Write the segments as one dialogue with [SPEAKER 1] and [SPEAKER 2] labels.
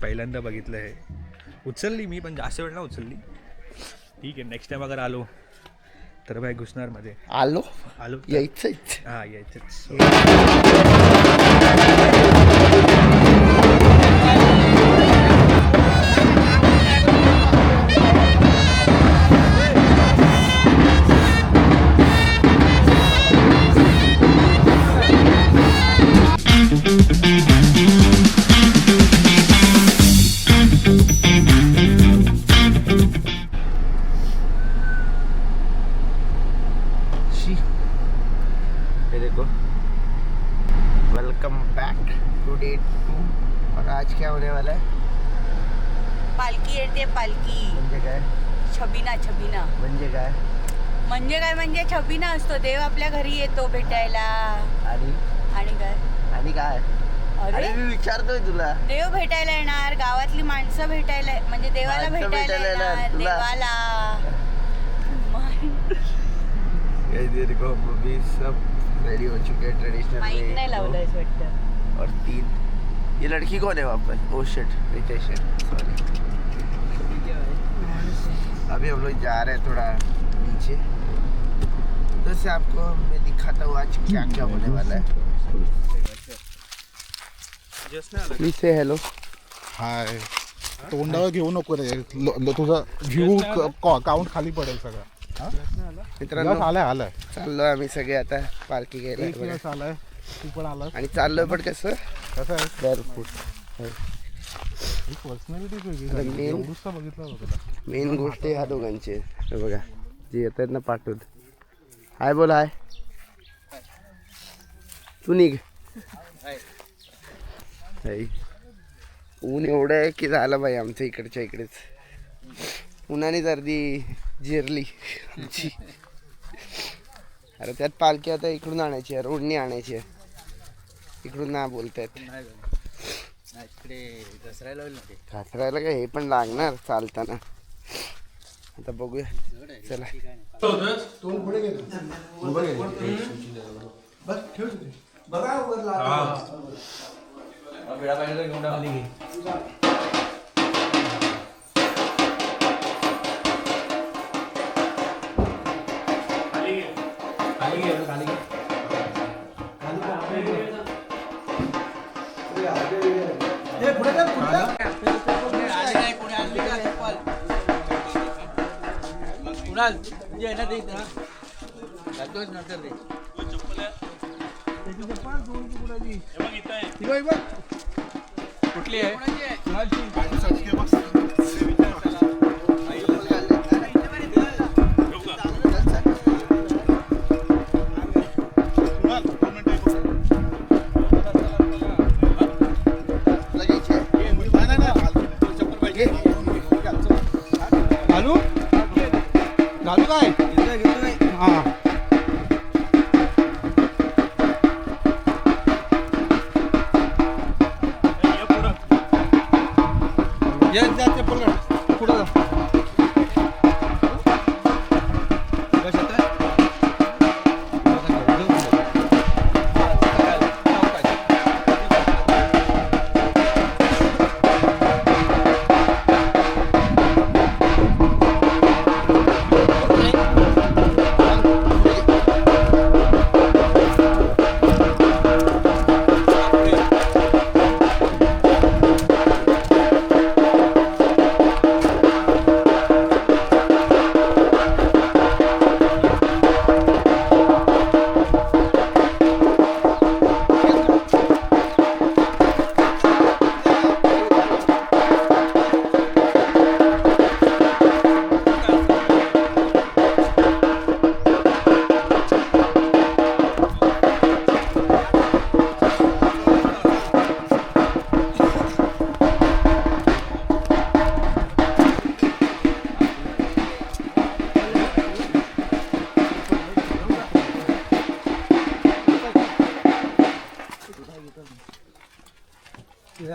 [SPEAKER 1] पहिल्यांदा बघितलं आहे. उचलली मी, पण जास्त वेळ ना उचलली. ठीक आहे, नेक्स्ट टाइम अगर आलो तर बाय घुसणार मध्ये.
[SPEAKER 2] आलो
[SPEAKER 1] आलो
[SPEAKER 2] यायचंच.
[SPEAKER 1] हां यायचंच.
[SPEAKER 2] ये देखो, वेलकम बैक टू डे 2. और आज क्या होने वाला है?
[SPEAKER 3] पालखी येते पालखी.
[SPEAKER 2] म्हणजे काय?
[SPEAKER 3] छबिना छबिना
[SPEAKER 2] म्हणजे काय?
[SPEAKER 3] म्हणजे काय म्हणजे छबिना असतो, देव आपल्या घरी येतो भेटायला.
[SPEAKER 2] आणि
[SPEAKER 3] आणि काय?
[SPEAKER 2] आणि काय?
[SPEAKER 3] अरे
[SPEAKER 2] अरे मी विचारतोय तुला.
[SPEAKER 3] देव भेटायला येणार, गावातली माणसं भेटायला, म्हणजे देवाला
[SPEAKER 2] माणसं
[SPEAKER 3] भेटायला
[SPEAKER 2] भेटायला
[SPEAKER 3] येणार
[SPEAKER 2] तुला.
[SPEAKER 3] देवाला.
[SPEAKER 2] ये देखो, अभी सब रेडी हो चुके हैं ट्रेडिशनल
[SPEAKER 3] माईक नाही लावलंय वाटतं.
[SPEAKER 2] और 3. ये लड़की कौन है वहाँ पर? ओ शिट, रितेश है, सॉरी. अभी हम लोग जा रहे हैं थोड़ा नीचे, उधर से आपको मैं दिखाता हूँ आज क्या क्या होने वाला है. Please say hello.
[SPEAKER 4] हाय. तोंडावर घेऊ नको रे, तुझा व्ह्यू काउंट खाली पडेल सगळं.
[SPEAKER 2] मित्रांनो,
[SPEAKER 4] आलाय
[SPEAKER 2] चाललोय आम्ही सगळे आता पालखी घ्यायला.
[SPEAKER 4] आलाय, तू पण आला.
[SPEAKER 2] आणि चाललोय पण कसं
[SPEAKER 4] कसं आहे
[SPEAKER 2] बॅरफूट.
[SPEAKER 4] पर्सनॅलिटी बघितलं होतं.
[SPEAKER 2] मेन गोष्ट ह्या दोघांची आहे. हे बघा, जे येत आहेत ना पाठवत. हाय बोल. हाय, तू निघ. हाय. ऊन एवढं आहे की झालं बाई आमच्या इकडच्या इकडेच. उन्हाने गर्दी जिरली आमची. अरे त्यात पालखी आता इकडून आणायची आहे, रोडनी आणायची आहे. इकडून ना बोलतायत. घासरायला काय, हे पण लागणार चालताना. आता बघूया, चला.
[SPEAKER 1] कुठली आहे?
[SPEAKER 4] घालू घालू काय? हां. पुढं जा.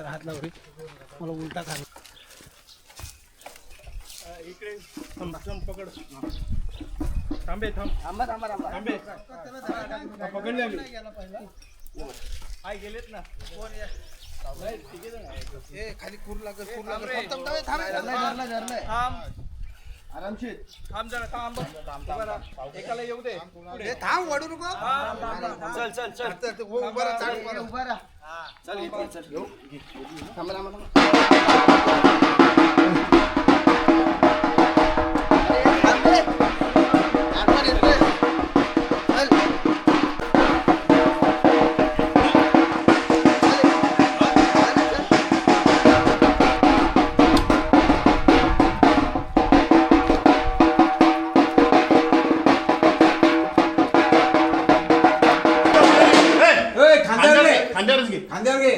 [SPEAKER 4] हात लाव रे, मला उलटा खाल. इकडे पकड. थांबे थांबा थांबा थांबा थांबे. पकडले आम्ही. हाय गेलेत ना. कोण
[SPEAKER 2] खाली पूर लागत आरामशीर थांब वडू नको चल उभा राहा थांबा
[SPEAKER 5] खांद्यावर घे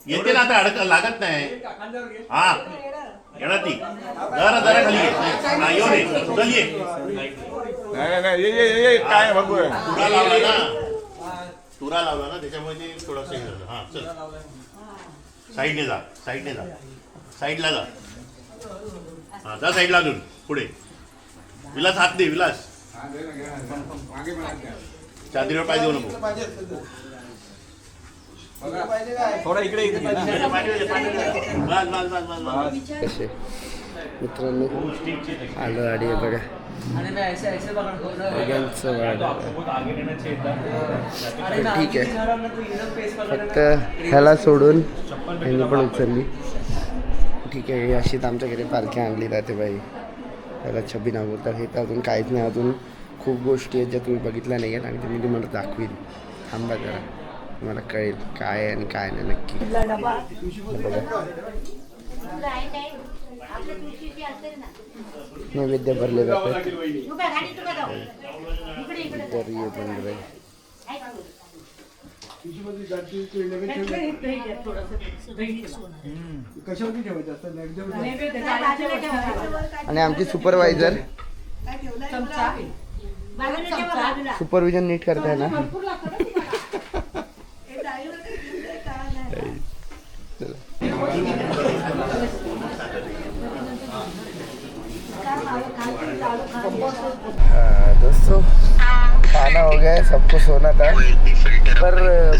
[SPEAKER 5] येते ना आता लागत नाही हा येणार ती जरा जरा खाली घे हा येऊ दे चल ये
[SPEAKER 4] काय बघू
[SPEAKER 5] तुरा लावला ना त्याच्यामुळे ते थोडंसं हे झालं हा चल साईडने जा साईडला जा हा जा साईडला अजून पुढे विलास हात दे विलास चादरीवर पाय देऊ नको
[SPEAKER 1] थोडा इकडे
[SPEAKER 2] कसे मित्रांनो आलं गाडी आहे बघा सगळ्यांचं वाढ ठीक आहे फक्त ह्याला सोडून ह्यांनी पण उचलली ठीक आहे अशीच आमच्या घरी पालखी आणली जाते बाई त्याला छबी नाव बोलतात हे तर अजून काहीच नाही अजून खूप गोष्टी आहेत ज्या तुम्ही बघितल्या नाही आहेत आणि ते मी तुम्हाला दाखवीन थांबा जरा मला कळेल काय आहे आणि काय नाही नक्की नैवेद्य भरले जाते दर्ये बंद आणि आमची सुपरवायझर सुपरविजन नीट करताय ना दोस्तों खाना हो गया है, सबको सोना था पर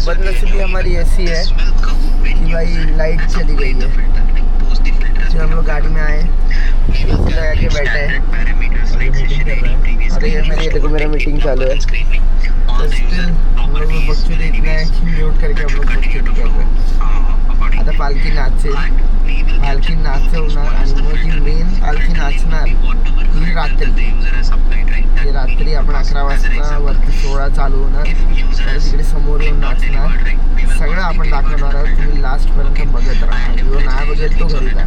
[SPEAKER 2] बदनसीबी हमारी ऐसी है कि भाई लाइट चली गई है। जब हम लोग गाड़ी में आए एसी लगा के बैठे हैं अरे ये देखो मेरा मीटिंग चालू है तो स्टिल हम लोग में बच्चे इतना है कि म्यूट करके हम लोग बच्चे कर रहे हैं। आता पालखी नाचते होणार आणि मग जी मेन पालखी नाचणार ही रात्री आपण 11 वाजता वरती 16 चालू होणार तर तिकडे समोर येऊन नाचणार सगळं आपण दाखवणार आहोत तुम्ही लास्टपर्यंत बघत राहा जो नाही बघेल तो घरी जा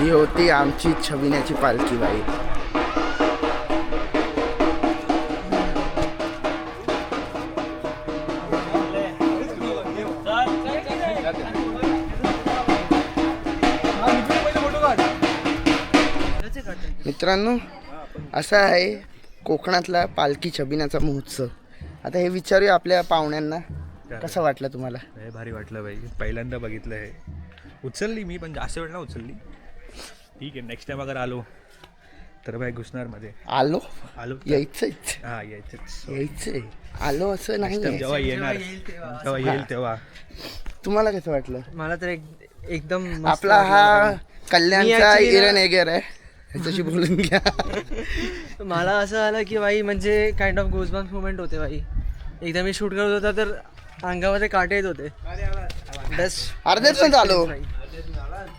[SPEAKER 2] ही होती आमची छबिन्याची पालखी बाई. मित्रांनो, असा आहे कोकणातला पालखी छबिन्याचा महोत्सव. आता हे विचारूया आपल्या पाहुण्यांना, कसं वाटलं तुम्हाला?
[SPEAKER 1] लय भारी वाटलं बाई, पहिल्यांदा बघितलं हे. उचलली मी पण जास्त वेळ ना उचलली. ठीक आहे, नेक्स्ट टाइम अगर आलो तर बाई घुसणारमध्ये.
[SPEAKER 2] आलो
[SPEAKER 1] तर-
[SPEAKER 2] यायचंच
[SPEAKER 1] हा यायचंच.
[SPEAKER 2] यायचंय, आलो असं नाही.
[SPEAKER 1] जेव्हा येणार जेव्हा येईल तेव्हा.
[SPEAKER 2] तुम्हाला कसं वाटलं?
[SPEAKER 6] मला तर एकदम मस्त
[SPEAKER 2] आपला
[SPEAKER 6] वाटलं
[SPEAKER 2] हा
[SPEAKER 6] बाई.
[SPEAKER 2] कल्याणचा
[SPEAKER 6] actually ना-
[SPEAKER 2] इरन एगर आहे, ह्याच्याशी बोलून घ्या.
[SPEAKER 6] मला असं आलं की बाई म्हणजे काइंड ऑफ गोजबम्स मुवमेंट होते बाई. एकदा मी शूट करत होता तर अंगामध्ये काटे येत होते. बेस्ट
[SPEAKER 2] अर्ध्यात पण चालू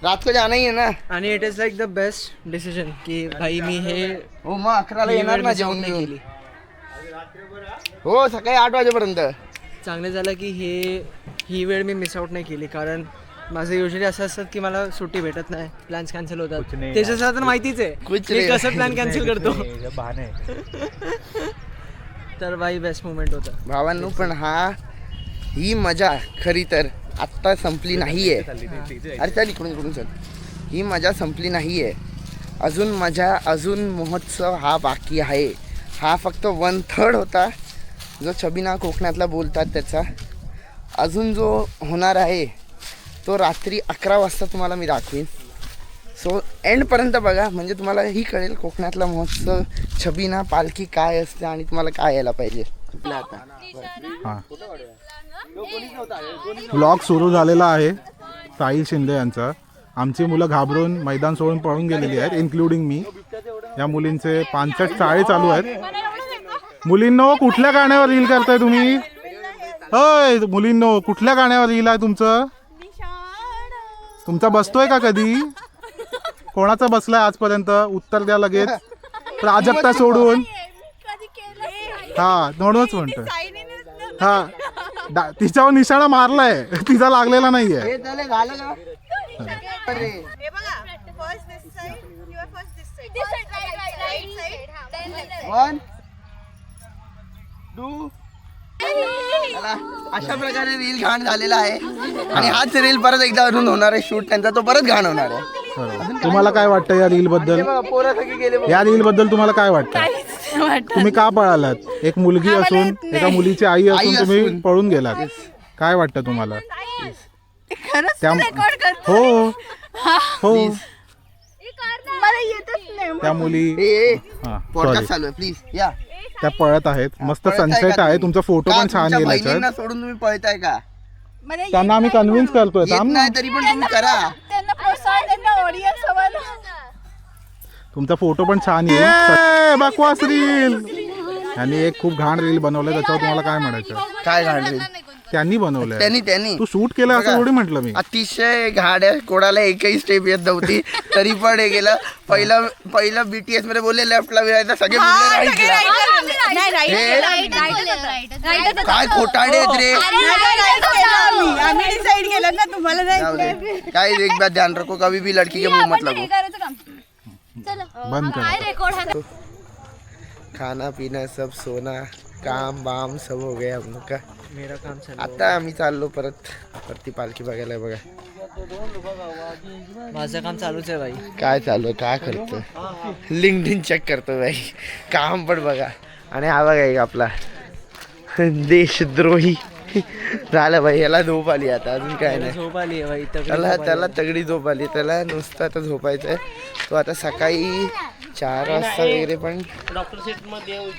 [SPEAKER 2] रात को जाना ही है ना.
[SPEAKER 6] आणि it is like the best decision की भाई मी हे
[SPEAKER 2] हो मग 11ला येणार ना जेवण
[SPEAKER 6] नाही
[SPEAKER 2] घेऊन.
[SPEAKER 6] केली.
[SPEAKER 2] हो सकाळी 8 वाजेपर्यंत.
[SPEAKER 6] चांगलं झालं की ही वेळ मी मिस आउट नाही केली, कारण माझं युजली असं असतं की मला सुट्टी भेटत नाही, प्लॅन्स कॅन्सल होतात.
[SPEAKER 1] कुछ नाही
[SPEAKER 6] त्याच्यासाठी तर माहितीच आहे
[SPEAKER 2] कुछ
[SPEAKER 6] मी
[SPEAKER 2] नाही.
[SPEAKER 6] कसं प्लॅन कॅन्सल करतो.
[SPEAKER 1] हे बहाणे आहे.
[SPEAKER 6] तर बाई बेस्ट मुवमेंट होता.
[SPEAKER 2] भावांनो, पण ही मजा खरी तर आत्ता संपली नाहीये. अरे चल इकडून चल. ही मजा संपली नाहीये, अजून मजा, अजून महोत्सव हा बाकी आहे. हा फक्त 1/3 होता जो छबिना कोकणातला बोलतात त्याचा. अजून जो होणार आहे तो रात्री 11 वाजता तुम्हाला मी दाखवीन. सो एंडपर्यंत बघा, म्हणजे तुम्हाला ही कळेल कोकणातला महोत्सव, छबिना पालखी काय असते आणि तुम्हाला काय यायला पाहिजे. आता
[SPEAKER 4] ब्लॉग सुरू झालेला आहे साहिल शिंदे यांचा. आमची मुलं घाबरून मैदान सोडून पळून गेलेली आहेत, इन्क्लुडिंग मी. या मुलींचे 5 चाळे चालू आहेत. मुलींनो, कुठल्या गाण्यावर रील करताय तुम्ही? होय मुलींनो, कुठल्या गाण्यावर रील आहे तुमचं? तुमचा बसतोय का कधी? कोणाचा बसलाय आजपर्यंत? उत्तर द्या लगेच. प्राजक्ता सोडून. हा म्हणूनच म्हणतोय. हा तिच्यावर निशाणा मारलाय, तिचा लागलेला नाहीये.
[SPEAKER 3] हे बघा, first this side, you are first this side. This side, right side, then left side.
[SPEAKER 2] 1 2. अशा प्रकारे रील घाण झालेला आहे आणि हाच रील परत एकदा अजून होणार आहे शूट त्यांचा, तो परत घाण होणार आहे.
[SPEAKER 4] तुम्हाला काय वाटतं या रील बद्दल?
[SPEAKER 2] पोरं सगळी गेले.
[SPEAKER 4] या रील बद्दल तुम्हाला काय वाटतं? तुम्ही का पळालात? एक मुलगी असून, एका मुलीची आई असून तुम्ही पळून गेलात. काय वाटतं तुम्हाला? हो हो
[SPEAKER 3] मला येतच नाही.
[SPEAKER 4] त्या मुली हा
[SPEAKER 2] पॉडकास्ट
[SPEAKER 4] सॉरी
[SPEAKER 2] चालू आहे, प्लीज या.
[SPEAKER 4] त्या पळत आहेत. मस्त सनसेट आहे. तुमचा फोटो पण छान येईल याच्यात.
[SPEAKER 2] बहिणींना सोडून तुम्ही पळताय का?
[SPEAKER 3] मला
[SPEAKER 4] त्यांना आम्ही कन्व्हिन्स करतोय.
[SPEAKER 2] येत
[SPEAKER 4] थांब ना.
[SPEAKER 2] नाही तरी पण तुम्ही करा.
[SPEAKER 3] त्यांना प्रोत्साहन, त्यांना ऑडियन्स हवं ना.
[SPEAKER 4] तुमचा फोटो पण छान येईल. बकवास रील. यांनी एक खूप घाण रील बनवलंय, त्याच्यावर तुम्हाला काय म्हणायचं?
[SPEAKER 2] काय घाण रील?
[SPEAKER 4] त्यांनी बनवलंय.
[SPEAKER 2] त्यांनी
[SPEAKER 4] तू शूट केलं असं थोडी म्हटलं मी.
[SPEAKER 2] अतिशय घाड्या, कोणाला एकही स्टेप येत नव्हती तरी पण हे गेलं. पहिलं BTS मध्ये बोलले लेफ्टला विरायचं, सगळे बोलले राईटला. काय खोटाडे आहेत रे.
[SPEAKER 3] आम्ही डिसाइड केलं ना, तुम्हाला
[SPEAKER 2] जाऊ दे. काय एक बात ध्यान रखो, कभी भी लड़की के मुंह मत लगो.
[SPEAKER 4] बंद कर.
[SPEAKER 2] खाना पीना सब, सोना काम बाम सब हो गया हम लोग का.
[SPEAKER 6] मेरा काम चालू.
[SPEAKER 2] आता आम्ही चाललो परती पालखी बघायला. बघा
[SPEAKER 6] माझं काम चालूच आहे बाई.
[SPEAKER 2] काय चालू आहे, काय करतो, लिंक्डइन चेक करतो बाई. काम पण बघा. आणि हा बघा एक आपला देशद्रोही झालं बाई. याला झोप आली आता, अजून काय नाही.
[SPEAKER 6] झोप आली आहे बाई.
[SPEAKER 2] त्याला तगडी झोप आली. त्याला नुसतं आता झोपायचं आहे. तो आता सकाळी 4 वाजता वगैरे पण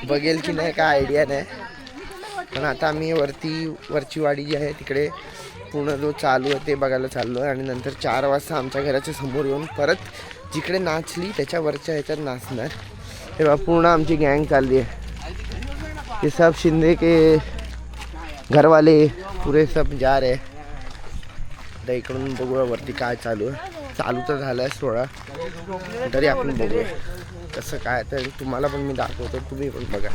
[SPEAKER 2] बघेल की नाही काय आयडिया नाही. पण आता आम्ही वरची वाडी जी आहे तिकडे पूर्ण जो चालू आहे ते बघायला चाललो आहे. आणि नंतर 4 वाजता आमच्या घराच्या समोर येऊन परत जिकडे नाचली त्याच्या वरच्या ह्याच्यात नाचणार. तेव्हा पूर्ण आमची गँग चालली आहे. ये सब शिंदे के घरवाले पुरे सब जा रहे. आता इकडून बघूया वरती काय चालू आहे. चालू तर झालं आहे 16 तरी आपण बघूया कसं काय. तर तुम्हाला पण मी दाखवतो, तुम्ही पण बघा.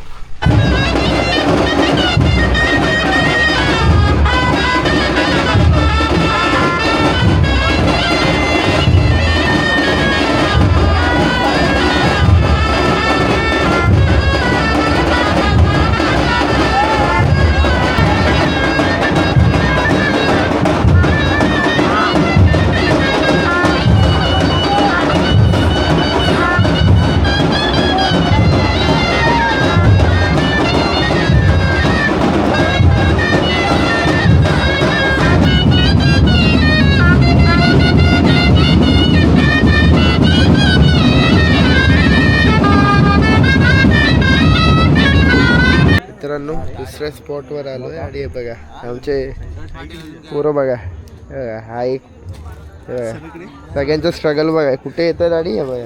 [SPEAKER 2] मित्रांनो दुसऱ्या स्पॉटवर आलो आहे आणि हे बघा आमचे पोरं बघा. हा एक हे बघा. सगळ्यांचं स्ट्रगल बघा कुठे येतं आणि हे बघा.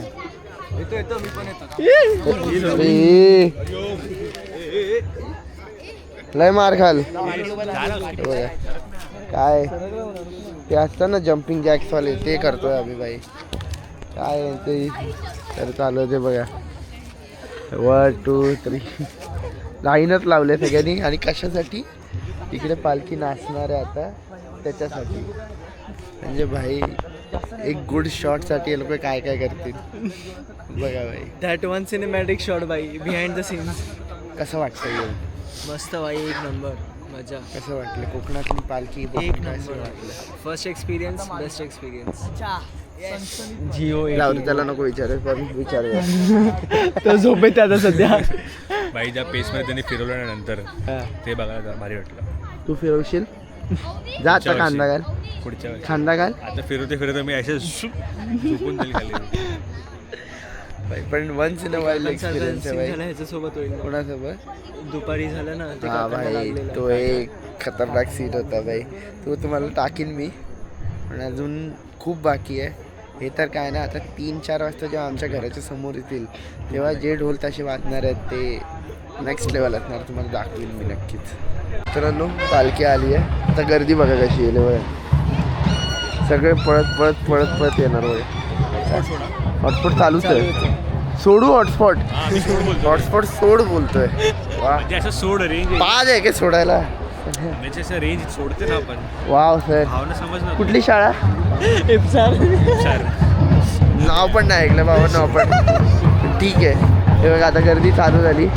[SPEAKER 2] लय मार खाल. हे बघा काय ते असतं ना जम्पिंग जॅक्सवाले ते करतोय आम्ही बाई. काय ते तर चालू ते बघा. 1 2 3 लाईनच लावले सगळ्यांनी. आणि कशासाठी? इकडे पालखी नाचणार आहे आता त्याच्यासाठी. म्हणजे भाई एक गुड शॉटसाठी हे लोक काय काय करतील बघा भाई.
[SPEAKER 6] दॅट वन सिनेमॅटिक शॉट बाई बिहाइंड द सीन्स.
[SPEAKER 2] कसं वाटतं येऊन?
[SPEAKER 6] मस्त बाई, एक नंबर मजा.
[SPEAKER 2] कसं वाटलं कोकणातली पालखी?
[SPEAKER 6] एक
[SPEAKER 2] कसं
[SPEAKER 6] नंबर
[SPEAKER 2] वाटलं?
[SPEAKER 6] First experience, best experience.
[SPEAKER 2] लावलं त्याला नको विचारू पण विचारूया.
[SPEAKER 6] तो झोपेत आता सध्या.
[SPEAKER 1] बाई ज्या पेसमध्ये त्यांनी फिरवल्यानंतर ते बघायला भारी वाटलं.
[SPEAKER 2] तू फिरवशील? जा आता खांदा घाल.
[SPEAKER 1] पुढच्या वेळेस
[SPEAKER 2] खांदा घाल.
[SPEAKER 1] आता फिरवते मी असे झोपून जाईल खाली.
[SPEAKER 2] भाई पण once in a wild experience आहे भाई.
[SPEAKER 6] ह्याच्यासोबत होईल ना.
[SPEAKER 2] कोणासोबत?
[SPEAKER 6] दुपारी झालं ना ते
[SPEAKER 2] हा
[SPEAKER 6] काकांना
[SPEAKER 2] भाई
[SPEAKER 6] लागलेलं.
[SPEAKER 2] तो एक खतरनाक सीन होता भाई. तो तुम्हाला टाकीन मी. पण अजून खूप बाकी आहे. हे तर काय ना आता 3-4 वाजता जेव्हा आमच्या घराच्या समोर येतील तेव्हा जे ढोल ताशे वाजणार आहेत ते नेक्स्ट लेवल असणार. तुम्हाला दाखवीन मी नक्कीच. मित्रांनो पालखी आली आहे. आता गर्दी बघा कशी येईल बघा. सगळे पळत येणार बघा. हॉटस्पॉट चालूच आहे. सोडू हॉटस्पॉट? हॉटस्पॉट सोड बोलतोय. वा
[SPEAKER 1] म्हणजे असं सोड रेंज
[SPEAKER 2] पाच आहे की सोडायला?
[SPEAKER 1] म्हणजे असं रेंज सोडते ना आपण.
[SPEAKER 2] Wow sir.
[SPEAKER 1] भावना समज ना.
[SPEAKER 2] कुठली शाळा?
[SPEAKER 1] सर
[SPEAKER 2] नाव पण नाही ऐकलं बाबा, नाव पण. ठीक आहे. हे बघा आता गर्दी चालू झाली.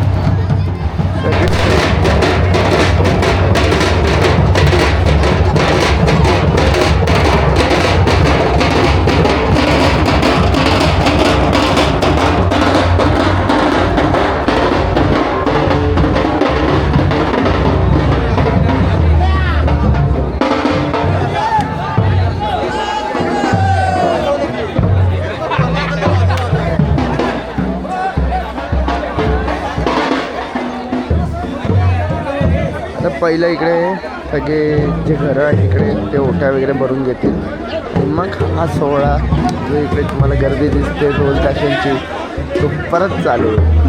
[SPEAKER 2] पहिलं इकडे सगळे जे घरं आहेत इकडे ते ओट्या वगैरे भरून घेतील. मग हा सोहळा जो इकडे तुम्हाला गर्दी दिसते ढोल ताशांची तो परत चालू आहे.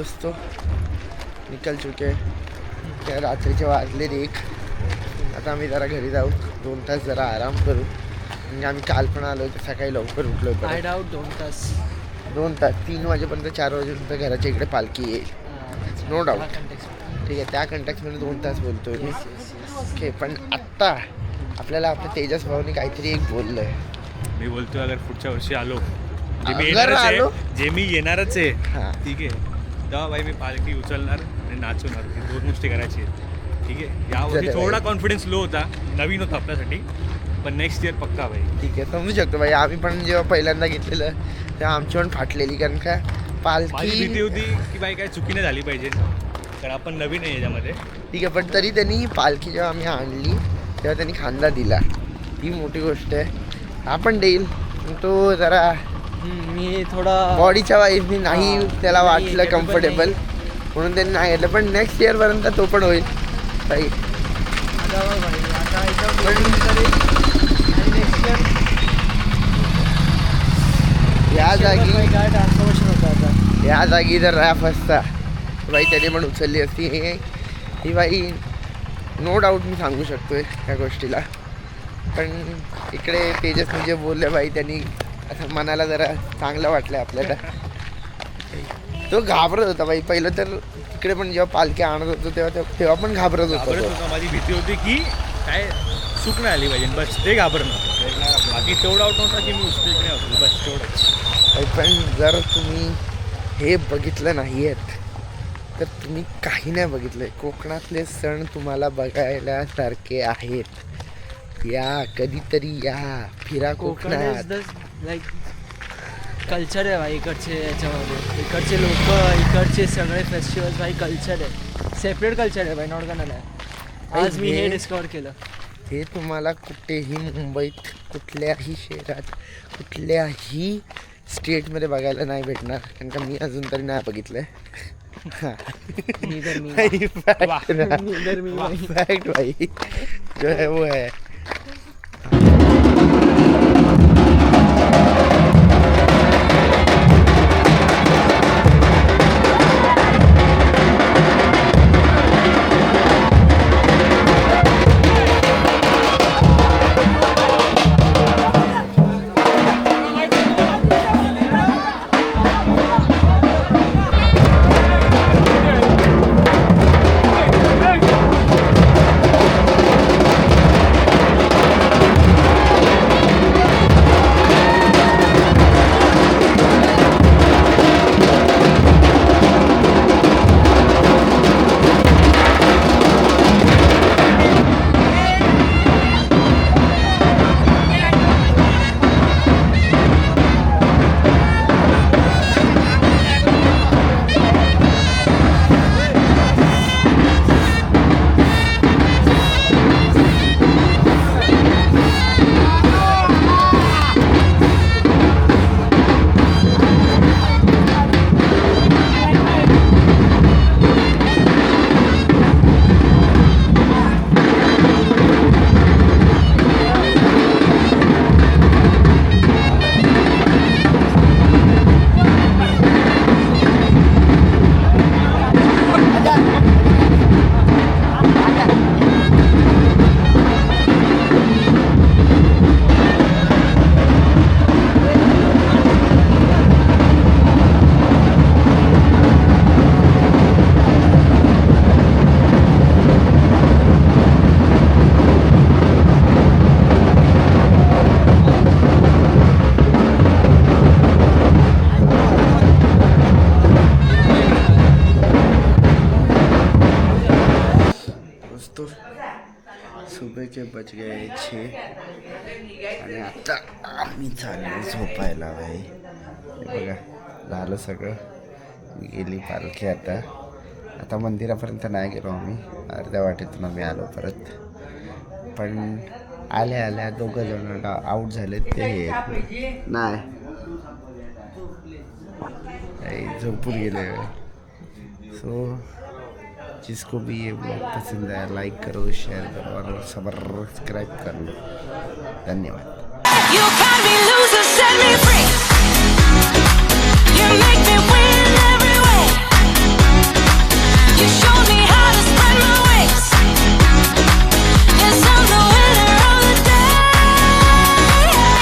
[SPEAKER 2] दोस्तों निकल चुके त्या रात्रीचे वाजले 1. आता आम्ही जरा घरी जाऊ, 2 तास जरा आराम करू. म्हणजे आम्ही काल पण आलो तर सकाळी लवकर उठलो.
[SPEAKER 6] आय डाऊट 2 तास
[SPEAKER 2] 2 तास 3 वाजेपर्यंत 4 वाजेपर्यंत घराच्या इकडे पालखी येईल. No doubt. ठीक आहे, त्या कंटेक्समध्ये 2 तास बोलतोय मी. ओके, पण आत्ता आपल्याला आपल्या तेजस भाऊनी काहीतरी एक बोललंय.
[SPEAKER 1] मी बोलतोय अगर पुढच्या वर्षी आलो
[SPEAKER 2] अगर आलो?
[SPEAKER 1] जे मी येणारच आहे,
[SPEAKER 2] हां.
[SPEAKER 1] ठीक आहे, तेव्हा भाई मी पालखी उचलणार आणि नाचवणार. ही 2 गोष्टी करायची आहेत, ठीक आहे. यावर्षी
[SPEAKER 2] जरा
[SPEAKER 1] थोडा कॉन्फिडन्स लो होता, नवीन होता आपल्यासाठी, पण नेक्स्ट इयर पक्का भाई.
[SPEAKER 2] ठीक आहे, समजू शकतो भाई. आम्ही पण जेव्हा पहिल्यांदा घेतलेलं तेव्हा आमची पण फाटलेली, कारण का
[SPEAKER 1] माझी भीती
[SPEAKER 2] पालखी.
[SPEAKER 1] होती की बाई काय चुकी नाही झाली पाहिजे, कारण आपण नवीन आहे याच्यामध्ये.
[SPEAKER 2] ठीक आहे, पण तरी त्यांनी पालखी जेव्हा आम्ही आणली तेव्हा त्यांनी खांदा दिला, ती मोठी गोष्ट आहे. आपण देईल, तो जरा
[SPEAKER 6] मी थोडा
[SPEAKER 2] बॉडीच्या वाईफनी नाही त्याला
[SPEAKER 6] नाही,
[SPEAKER 2] वाटलं
[SPEAKER 6] capable
[SPEAKER 2] कम्फर्टेबल, म्हणून त्यांनी नाही घेतलं. पण नेक्स्ट इयरपर्यंत तो पण होईल भाई. या जागी
[SPEAKER 6] काय ट्रान्सफॉर्मेशन होतं आता.
[SPEAKER 2] या जागी जर रॅप असता बाई त्याने पण उचलली असती ही बाई. नो डाऊट मी सांगू शकतोय त्या गोष्टीला. पण इकडे तेजसने जे बोलले बाई, त्यांनी असं मनाला जरा चांगलं वाटलं आपल्याला. तो घाबरत होता बाई पहिलं तर. इकडे पण जेव्हा पालखी आणत होतो तेव्हा पण घाबरत
[SPEAKER 1] घाबरत
[SPEAKER 2] होतो.
[SPEAKER 1] होता, माझी भीती होती की काय चूक नाही आली पाहिजे, बस ते घाबरणं. बाकी तेवढा आउट नव्हता की मी उचलत नाही होतो, बस तेवढंच.
[SPEAKER 2] पण जर तुम्ही हे बघितलं नाही आहेत तर तुम्ही काही नाही बघितलं. कोकणातले सण तुम्हाला बघायला सारखे आहेत. या कधीतरी या, फिरा
[SPEAKER 6] कोकण
[SPEAKER 2] कोकणात.
[SPEAKER 6] इज द लाईक कल्चर आहे भाई इकडचे. याच्यामध्ये इकडचे लोक, इकडचे सगळे फेस्टिवल्स भाई कल्चर आहे, सेपरेट कल्चर आहे भाई. Not gonna lie. आज मी हे डिस्कवर केलं.
[SPEAKER 2] हे तुम्हाला कुठेही मुंबईत, कुठल्याही शहरात, कुठल्याही स्टेटमध्ये बघायला नाही भेटणार, कारण का मी अजून तरी नाही बघितलंय.
[SPEAKER 6] Neither me. Neither me.
[SPEAKER 2] Fact भाई जो है वो है. सुबह के बज गए 6 आणि आता आम्ही चाललो झोपायला भाई. हे बघा झालं सगळं. गेली पालखी. आता मंदिरापर्यंत नाही गेलो आम्ही, अर्ध्या वाटेतून आम्ही आलो परत. पण आल्या आल्या 2 जण आऊट झाले ते नाही झोपून गेले. सो जिसको भी ये ब्लॉग पसंद आया लाइक करो, शेयर करो और सब्सक्राइब कर लो. धन्यवाद.